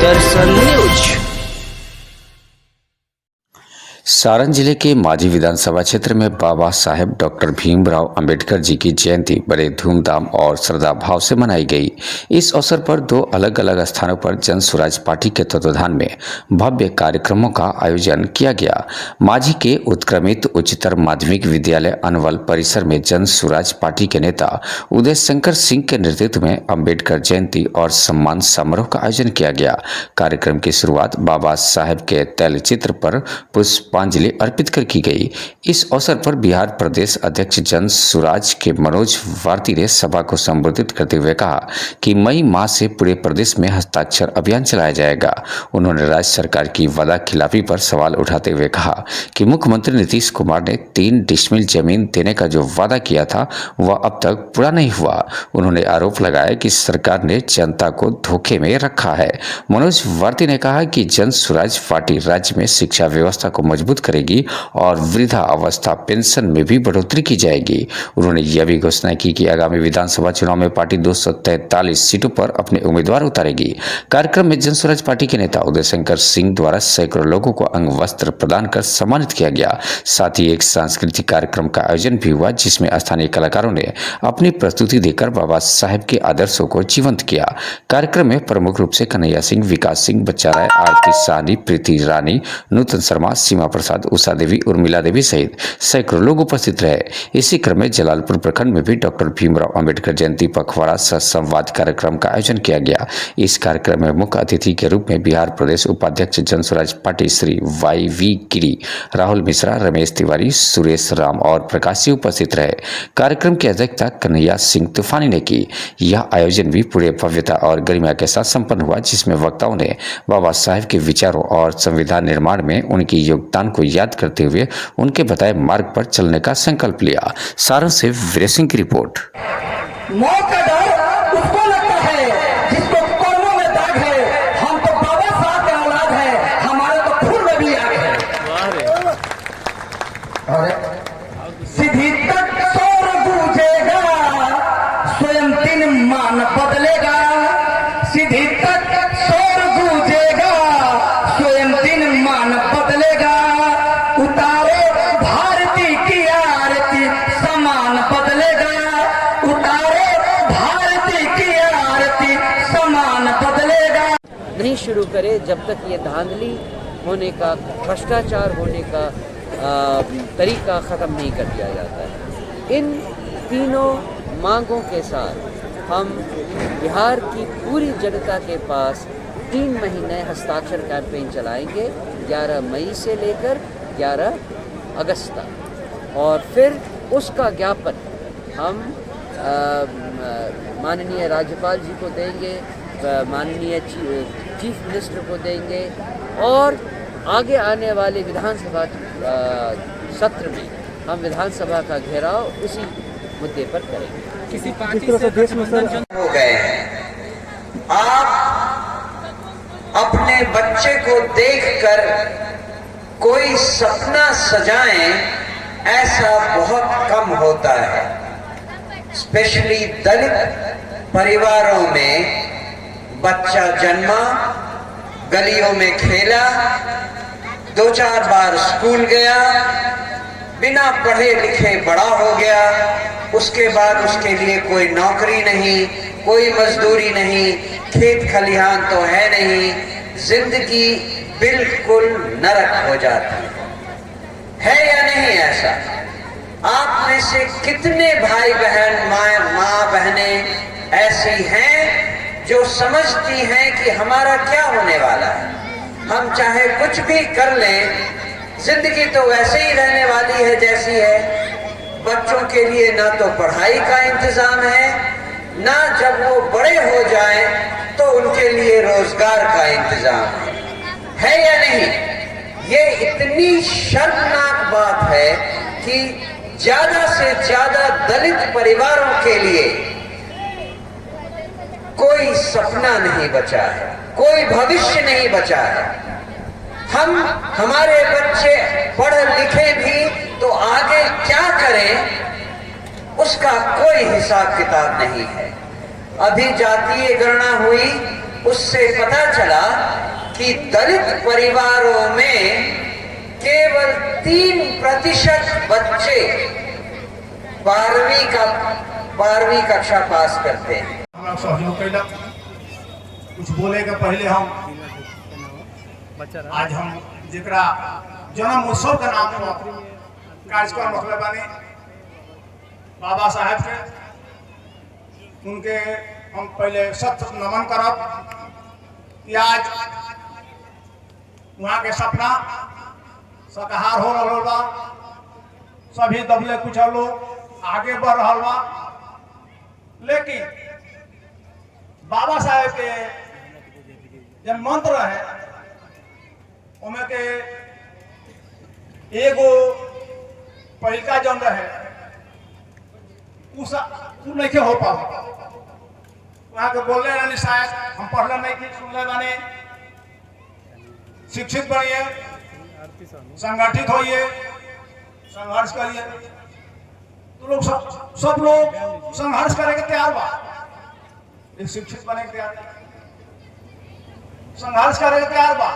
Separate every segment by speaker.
Speaker 1: दर्शन news.
Speaker 2: Saran जिले के माझी विधानसभा क्षेत्र में बाबा साहेब डॉक्टर भीमराव अंबेडकर जी की जयंती बड़े धूमधाम और श्रद्धा भाव से मनाई गई। इस अवसर पर दो अलग अलग स्थानों पर जन स्वराज पार्टी के तत्वाधान में भव्य कार्यक्रमों का आयोजन किया गया। माझी के उत्क्रमित उच्चतर माध्यमिक विद्यालय अनवल परिसर में जन स्वराज पार्टी के नेता उदय शंकर सिंह के नेतृत्व में अंबेडकर जयंती और सम्मान समारोह का आयोजन किया गया। कार्यक्रम की शुरुआत बाबा साहेब के तैलचित्र पर पुष्पांजलि अर्पित कर की गई। इस अवसर पर बिहार प्रदेश अध्यक्ष जन स्वराज के मनोज भारती ने सभा को संबोधित करते हुए कहा कि मई माह से पूरे प्रदेश में हस्ताक्षर अभियान चलाया जाएगा। उन्होंने राज्य सरकार की वादा खिलाफी पर सवाल उठाते हुए कहा कि मुख्यमंत्री नीतीश कुमार ने 3 डिसमिल जमीन देने का जो वादा किया था वह अब तक पूरा नहीं हुआ। उन्होंने आरोप लगाया कि सरकार ने जनता को धोखे में रखा है। मनोज भारती ने कहा कि जन स्वराज पार्टी राज्य में शिक्षा व्यवस्था को मजबूत करेगी और वृद्धा अवस्था पेंशन में भी बढ़ोतरी की जाएगी। उन्होंने यह भी घोषणा की कि आगामी विधानसभा चुनाव में पार्टी 243 सीटों पर अपने उम्मीदवार उतारेगी। कार्यक्रम में जन स्वराज पार्टी के नेता उदय शंकर सिंह द्वारा सैकड़ों लोगों को अंग वस्त्र प्रदान कर सम्मानित किया गया। साथ ही एक सांस्कृतिक कार्यक्रम का आयोजन भी हुआ जिसमें स्थानीय कलाकारों ने अपनी प्रस्तुति देकर बाबा साहेब के आदर्शों को जीवंत किया। कार्यक्रम में प्रमुख रूप से कन्हैया सिंह, विकास सिंह, बच्चा राय, आरती साहनी, प्रीति रानी, नूतन शर्मा, सीमा प्रसाद, उषा देवी, उर्मिला देवी सहित सैकड़ों लोग उपस्थित रहे। इसी क्रम में जलालपुर प्रखंड में भी डॉक्टर भीमराव अंबेडकर जयंती पखवाड़ा सह संवाद कार्यक्रम का आयोजन किया गया। इस कार्यक्रम में मुख्य अतिथि के रूप में बिहार प्रदेश उपाध्यक्ष जन स्वराज पार्टी श्री YV गिरी, राहुल मिश्रा, रमेश तिवारी, सुरेश राम और प्रकाशी उपस्थित रहे। कार्यक्रम की अध्यक्षता कन्हैया सिंह तूफानी ने की। यह आयोजन भी पूरे भव्यता और गरिमा के साथ संपन्न हुआ जिसमें वक्ताओं ने बाबा साहेब के विचारों और संविधान निर्माण में उनकी योगदान को याद करते हुए उनके बताए मार्ग पर चलने का संकल्प लिया। सारण से वीर सिंह की रिपोर्ट।
Speaker 3: मौत का डर उसको लगता है जिसको कर्मों में दाग है। हम तो बाबा साहब के औलाद है, हमारे तो खून में भी आग है। सीधी तक शोर गूंजेगा, स्वयं 3 मान बदलेगा। सीधी तक शोर गूंजेगा, स्वयं 3 मान बदलेगा। उतारो भारती की आरती, समान बदलेगा। उतारो भारती की आरती, समान बदलेगा।
Speaker 4: नहीं शुरू करे जब तक ये धांधली होने का, भ्रष्टाचार होने का तरीका ख़त्म नहीं कर दिया जाता है। इन तीनों मांगों के साथ हम बिहार की पूरी जनता के पास 3 महीने हस्ताक्षर कैंपेन चलाएंगे, 11 मई से लेकर 11 अगस्त तक। और फिर उसका ज्ञापन हम माननीय राज्यपाल जी को देंगे, माननीय चीफ मिनिस्टर को देंगे और आगे आने वाले विधानसभा सत्र में हम विधानसभा का घेराव उसी मुद्दे पर करेंगे।
Speaker 5: किसी पार्टी से देश में
Speaker 6: हो गए हैं। आप अपने बच्चे को देखकर कोई सपना सजाएं, ऐसा बहुत कम होता है। स्पेशली दलित परिवारों में बच्चा जन्मा, गलियों में खेला, 2-4 बार स्कूल गया, बिना पढ़े लिखे बड़ा हो गया, उसके बाद उसके लिए कोई नौकरी नहीं, कोई मजदूरी नहीं, खेत खलिहान तो है नहीं, जिंदगी बिल्कुल नरक हो जाती है या नहीं? ऐसा आप में से कितने भाई बहन, माँ बहनें ऐसी हैं जो समझती हैं कि हमारा क्या होने वाला है, हम चाहे कुछ भी कर लें, जिंदगी तो वैसे ही रहने वाली है जैसी है। बच्चों के लिए ना तो पढ़ाई का इंतजाम है, ना जब वो बड़े हो जाएं तो उनके लिए रोजगार का इंतजाम है या नहीं? ये इतनी शर्मनाक बात है कि ज्यादा से ज्यादा दलित परिवारों के लिए कोई सपना नहीं बचा है, कोई भविष्य नहीं बचा है। हमारे बच्चे पढ़ लिखे भी तो आगे क्या करें उसका कोई हिसाब किताब नहीं है। अभी जातीय गणना हुई उससे पता चला कि दलित परिवारों में केवल 3% बच्चे 12वीं कक्षा पास करते हैं।
Speaker 5: हमरा सहयोग कैलक। कुछ बोले के पहले हम आज हम जरा जन्म उत्सव के नाम पर कार्यक्रम रखले बानी बाबा साहेब के, उनके हम पहले सत नमन करब कि आज वहाँ के सपना साकार हो रहा बा। सभी दबले कुछ लोग आगे बढ़ रहा बा, लेकिन बाबा साहेब के जब मंत्र है उनमें के एगो पहिलका जन रहे उ नहीं हो पा वहाँ के बोलने रहने, शायद हम पढ़ले नहीं कि सुनले बानी, शिक्षित बनिए, संगठित होइए, संघर्ष करिए। तो लोग सब लोग संघर्ष करे के तैयार बा, एक शिक्षित बने के तैयार, संघर्ष करे के तैयार बा,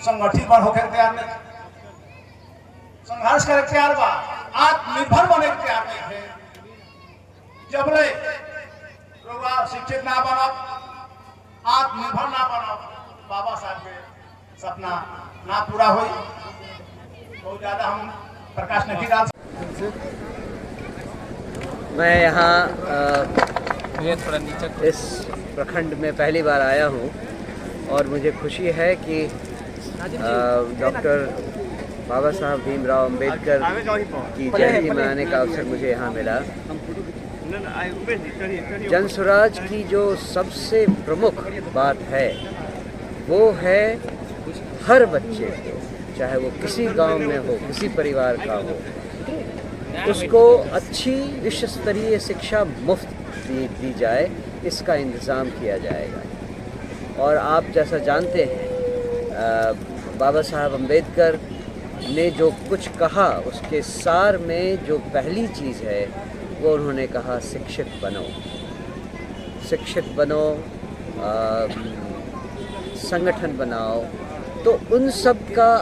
Speaker 5: संगठित बन होके तैयार नहीं, संघर्ष करे के तैयार बा, आत्मनिर्भर बने के तैयार नहीं है। जब ले लोग शिक्षित ना बनब, आत्मनिर्भर ना बनब, बाबा साहब के सपना ना पूरा हो। बहुत ज्यादा हम प्रकाश नहीं डाल सकते।
Speaker 4: मैं यहाँ इस प्रखंड में पहली बार आया हूँ और मुझे खुशी है कि डॉक्टर बाबा साहब भीमराव अंबेडकर की जयंती मनाने का अवसर मुझे यहाँ मिला। जन स्वराज की जो सबसे प्रमुख बात है वो है हर बच्चे को, चाहे वो किसी गांव में हो, किसी परिवार का हो, उसको अच्छी विश्व स्तरीय शिक्षा मुफ्त दी जाए, इसका इंतज़ाम किया जाएगा। और आप जैसा जानते हैं बाबा साहब अम्बेडकर ने जो कुछ कहा उसके सार में जो पहली चीज़ है वो उन्होंने कहा शिक्षित बनो, शिक्षित बनो, संगठन बनाओ। तो उन सब का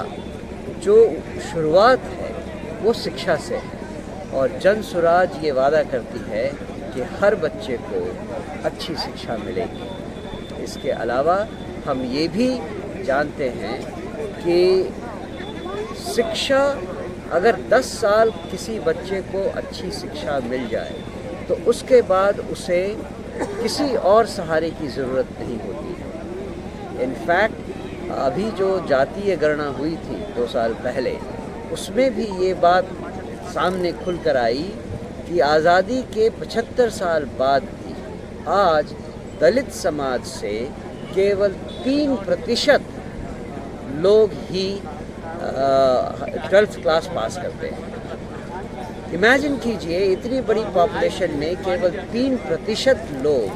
Speaker 4: जो शुरुआत है वो शिक्षा से है और जन स्वराज ये वादा करती है कि हर बच्चे को अच्छी शिक्षा मिलेगी। इसके अलावा हम ये भी जानते हैं कि शिक्षा अगर 10 साल किसी बच्चे को अच्छी शिक्षा मिल जाए तो उसके बाद उसे किसी और सहारे की ज़रूरत नहीं होती है। इनफैक्ट अभी जो जातीय गणना हुई थी 2 साल पहले, उसमें भी ये बात सामने खुलकर आई कि आज़ादी के 75 साल बाद भी आज दलित समाज से केवल 3% लोग ही 12th क्लास पास करते हैं। इमेजिन कीजिए इतनी बड़ी पॉपुलेशन में केवल 3% लोग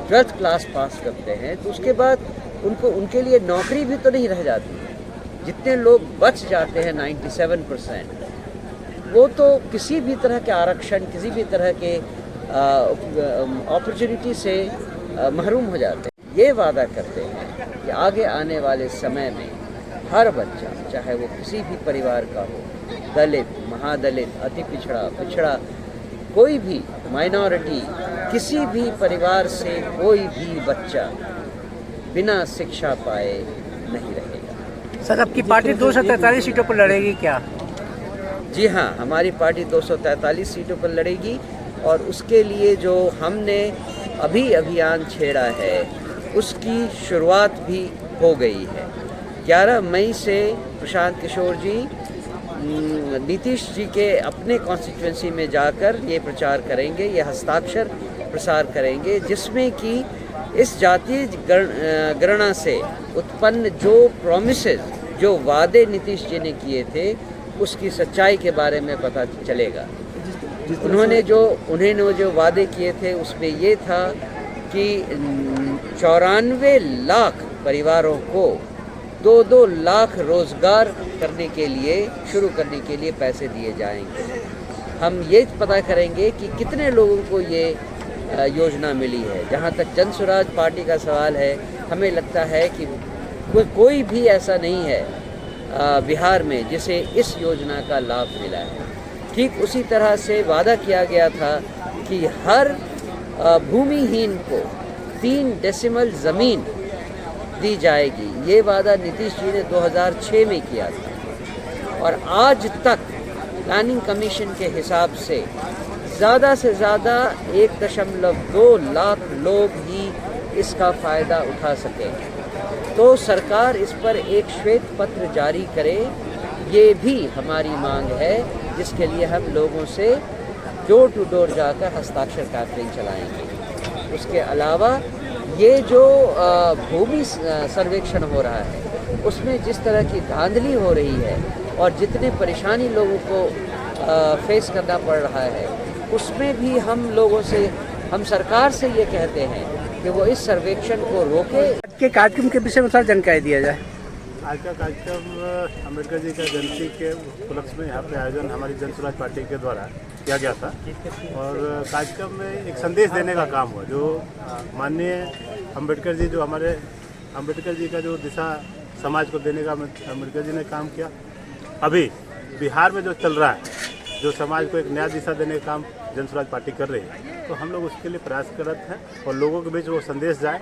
Speaker 4: 12th क्लास पास करते हैं, तो उसके बाद उनके लिए नौकरी भी तो नहीं रह जाती। जितने लोग बच जाते हैं 97%, वो तो किसी भी तरह के आरक्षण, किसी भी तरह के अपॉर्चुनिटी से महरूम हो जाते हैं। ये वादा करते हैं कि आगे आने वाले समय में हर बच्चा, चाहे वो किसी भी परिवार का हो, दलित, महादलित, अति पिछड़ा, पिछड़ा, कोई भी माइनॉरिटी, किसी भी परिवार से कोई भी बच्चा बिना शिक्षा पाए नहीं रहेगा।
Speaker 1: सर, आपकी पार्टी 243 सीटों पर लड़ेगी क्या?
Speaker 4: जी हाँ, हमारी पार्टी 243 सीटों पर लड़ेगी और उसके लिए जो हमने अभी अभियान छेड़ा है उसकी शुरुआत भी हो गई है। 11 मई से प्रशांत किशोर जी नीतीश जी के अपने कॉन्स्टिट्यूंसी में जाकर ये प्रचार करेंगे, ये हस्ताक्षर प्रसार करेंगे, जिसमें कि इस जातीय गणना से उत्पन्न जो प्रॉमिसेस, जो वादे नीतीश जी ने किए थे, उसकी सच्चाई के बारे में पता चलेगा। उन्होंने जो वादे किए थे उसमें ये था कि 94 लाख परिवारों को 2-2 लाख रोज़गार करने के लिए, शुरू करने के लिए पैसे दिए जाएंगे। हम ये पता करेंगे कि कितने लोगों को ये योजना मिली है। जहाँ तक जन स्वराज पार्टी का सवाल है, हमें लगता है कि कोई भी ऐसा नहीं है बिहार में जिसे इस योजना का लाभ मिला है। ठीक उसी तरह से वादा किया गया था कि हर भूमिहीन को 3 डेसिमल ज़मीन दी जाएगी। ये वादा नीतीश जी ने 2006 में किया था और आज तक प्लानिंग कमीशन के हिसाब से ज़्यादा 1.2 लाख लोग ही इसका फ़ायदा उठा सकेंगे। तो सरकार इस पर एक श्वेत पत्र जारी करे, ये भी हमारी मांग है, जिसके लिए हम लोगों से डोर टू डोर जाकर हस्ताक्षर कैंपेन चलाएंगे। उसके अलावा ये जो भूमि सर्वेक्षण हो रहा है उसमें जिस तरह की धांधली हो रही है और जितने परेशानी लोगों को फेस करना पड़ रहा है, उसमें भी हम सरकार से ये कहते हैं कि वो इस सर्वेक्षण को रोके।
Speaker 1: के कार्यक्रम के विषय में थोड़ा जानकारी दिया जाए।
Speaker 7: आज का कार्यक्रम अम्बेडकर जी का जयंती के उपलक्ष्य में यहाँ पे आयोजन हमारी जन स्वराज पार्टी के द्वारा किया गया था और कार्यक्रम में एक संदेश देने का काम हुआ। जो माननीय अम्बेडकर जी, जो हमारे अम्बेडकर जी का जो दिशा समाज को देने का अम्बेडकर जी ने काम किया, अभी बिहार में जो चल रहा है, जो समाज को एक नया दिशा देने का काम जन स्वराज पार्टी कर रही है, तो हम लोग उसके लिए प्रयासरत हैं और लोगों के बीच वो संदेश जाए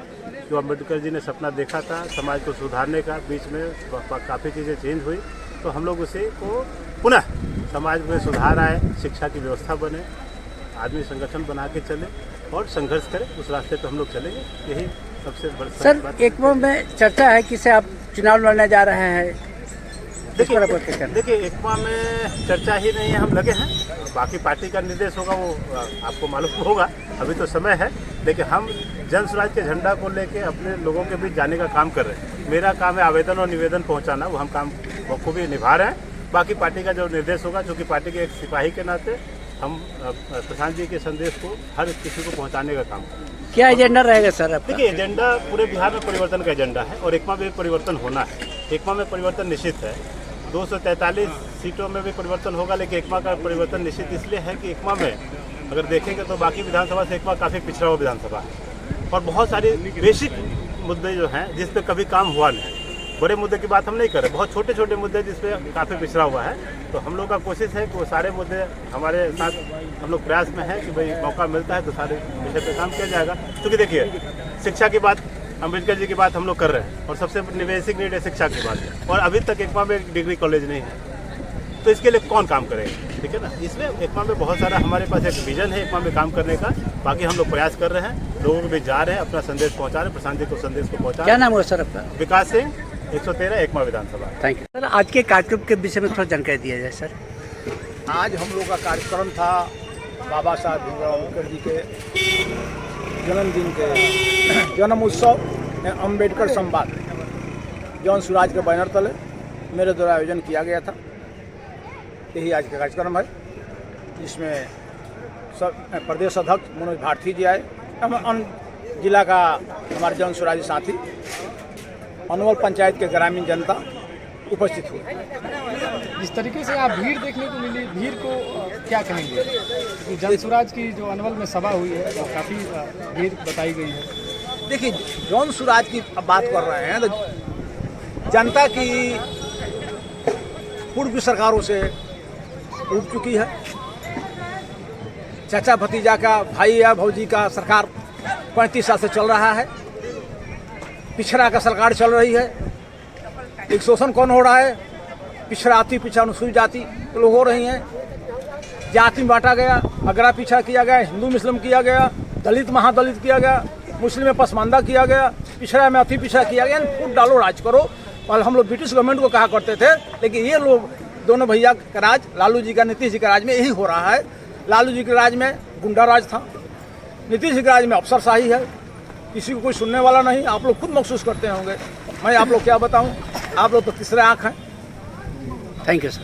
Speaker 7: जो अम्बेडकर जी ने सपना देखा था समाज को सुधारने का। बीच में काफ़ी चीज़ें चेंज हुई, तो हम लोग उसे को पुनः समाज में सुधार आए, शिक्षा की व्यवस्था बने, आदमी संगठन बना के चले और संघर्ष करें, उस रास्ते पर हम लोग चलेंगे। यही सबसे बड़ी
Speaker 1: सर, एकमा में चर्चा है कि से आप चुनाव लड़ने जा रहे हैं।
Speaker 7: देखिए एकमा में चर्चा ही नहीं है, हम लगे हैं। बाकी पार्टी का निर्देश होगा वो आपको मालूम होगा, अभी तो समय है। लेकिन हम जन स्वराज के झंडा को लेके अपने लोगों के बीच जाने का काम कर रहे हैं। मेरा काम है आवेदन और निवेदन पहुंचाना, वो हम काम बखूबी निभा रहे हैं। बाकी पार्टी का जो निर्देश होगा, चूँकि पार्टी के एक सिपाही के नाते हम प्रशांत जी के संदेश को हर किसी को पहुँचाने का काम करें।
Speaker 1: क्या एजेंडा रहेगा सर आपका?
Speaker 7: देखिए एजेंडा पूरे बिहार में परिवर्तन का एजेंडा है और एकमा में परिवर्तन होना है। एकमा में परिवर्तन निश्चित है, 243 सीटों में भी परिवर्तन होगा, लेकिन एकमा का परिवर्तन निश्चित इसलिए है कि एकमा में अगर देखेंगे तो बाकी विधानसभा से एकमा काफ़ी पिछड़ा हुआ विधानसभा है और बहुत सारे बेसिक मुद्दे जो हैं जिस पे कभी काम हुआ नहीं। बड़े मुद्दे की बात हम नहीं कर रहे, बहुत छोटे छोटे मुद्दे जिस पे काफ़ी पिछड़ा हुआ है। तो हम लोग का कोशिश है कि वो सारे मुद्दे हमारे साथ हम लोग प्रयास में हैं कि भाई मौका मिलता है तो सारे विषय पे काम किया जाएगा। क्योंकि देखिए शिक्षा की बात, अम्बेडकर जी की बात हम लोग कर रहे हैं और सबसे बेसिक नीड है शिक्षा की बात, और अभी तक एकमा में एक डिग्री कॉलेज नहीं है, तो इसके लिए कौन काम करेगा? ठीक है ना। इसमें एकमा में बहुत सारा हमारे पास एक विजन है एकमा में काम करने का। बाकी हम लोग प्रयास कर रहे हैं, लोगों के बीच जा रहे हैं, अपना संदेश पहुंचा रहे हैं, प्रशांत जी को संदेश को पहुंचा।
Speaker 1: क्या नाम हुआ सर आपका?
Speaker 7: विकास सिंह, 113 एकमा विधानसभा।
Speaker 1: Thank you sir. आज के कार्यक्रम के विषय में थोड़ा जानकारी दिया जाए सर।
Speaker 8: आज हम लोग का कार्यक्रम था बाबा साहब भीमराव अम्बेडकर जी के जन्मदिन के जन्म उत्सव अम्बेडकर संवाद जन स्वराज के बैनर तले मेरे द्वारा आयोजन किया गया था। यही आज का कार्यक्रम है, जिसमें सब प्रदेश अध्यक्ष मनोज भारती जी आए, अन्य जिला का हमारे जन स्वराज साथी, अनुवल पंचायत के ग्रामीण जनता उपस्थित हुए।
Speaker 9: जिस तरीके से आप भीड़ देखने को मिली, भीड़ को क्या कहेंगे? क्योंकि जन स्वराज की जो अनुवल में सभा हुई है वो काफ़ी भीड़ बताई गई है।
Speaker 8: देखिए जन स्वराज की अब बात कर रहे हैं तो जनता की पूर्व सरकारों से उठ चुकी है। चाचा भतीजा का, भाई या भौजी का सरकार 35 साल से चल रहा है। पिछड़ा का सरकार चल रही है। एक शोषण कौन हो रहा है? पिछड़ाती पिछड़ा अनुसूचित जाति लोग हो रही हैं। जाति में बांटा गया, अगरा पीछा किया गया, हिंदू मुस्लिम किया गया, दलित महादलित किया गया, मुस्लिम में पसमानदा किया गया, पिछड़ा में अति पिछड़ा किया गया। फूट डालो राज करो। और हम लोग ब्रिटिश गवर्नमेंट को कहा करते थे, लेकिन ये लोग दोनों भैया का राज, लालू जी का नीतीश जी का राज में यही हो रहा है। लालू जी के राज में गुंडा राज था, नीतीश जी के राज में अफसरशाही है। किसी को कोई सुनने वाला नहीं। आप लोग खुद महसूस करते होंगे, मैं आप लोग क्या बताऊं, आप लोग तो तीसरे आँख हैं।
Speaker 1: Thank you sir.